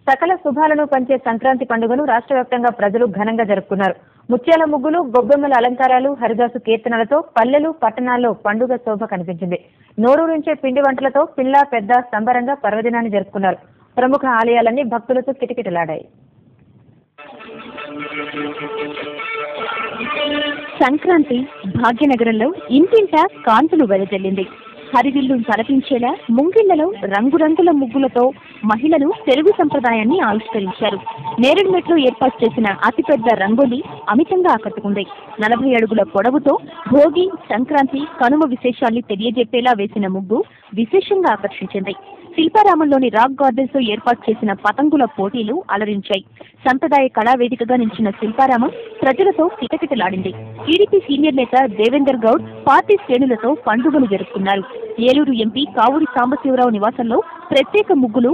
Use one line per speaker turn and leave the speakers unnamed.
సకల శుభాలను పంచే సంక్రాంతి పండుగను రాష్ట్ర వ్యాప్తంగా ప్రజలు ఘనంగా జరుపుకున్నారు. ముత్యాల ముగ్గులు, గొబ్బెమ్మల అలంకారాలు, హరిదాసు కీర్తనలతో పల్లెలు, పట్టణాల్లో పండుగ శోభ కనిపించింది. నోరూరించే పిండి వంటలతో పిల్ల పెద్ద సంబరంగా పర్వదినాన్ని జరుపుకున్నారు. ప్రముఖ ఆలయాలన్నీ భక్తులతో కిటకిటలాడాయి.
సంక్రాంతి భాగ్యనగరంలో ఇంటింటా కాంతులు వెదజల్లింది. హరివిల్లు తలపించేలా ముంగిళ్లలో రంగురంగుల ముగ్గులతో మహిళలు తెలుగు సంప్రదాయాన్ని ఆవిష్కరించారు. నేరేడు మెట్లు ఏర్పాటు చేసిన అతిపెద్ద రంగోలి అమితంగా ఆకట్టుకుంది. 40 అడుగుల పొడవుతో భోగి, సంక్రాంతి, కనుమ విశేషాల్ని తెలియజెప్పేలా వేసిన ముగ్గు విశేషంగా ఆకర్షించింది. శిల్పారామంలోని రాక్ గార్డెన్స్ లో ఏర్పాటు చేసిన పతంగుల పోటీలు అలరించాయి. సంప్రదాయ కళావేదికగా నిలిచిన శిల్పారామం ప్రజలతో కిటకిటలాడింది. టీడీపీ సీనియర్ నేత దేవేందర్ గౌడ్ పార్టీ శ్రేణులతో పండుగను జరుపుకున్నారు. ఏలూరు ఎంపీ కావూరి సాంబశివరావు నివాసంలో ప్రత్యేక ముగ్గులు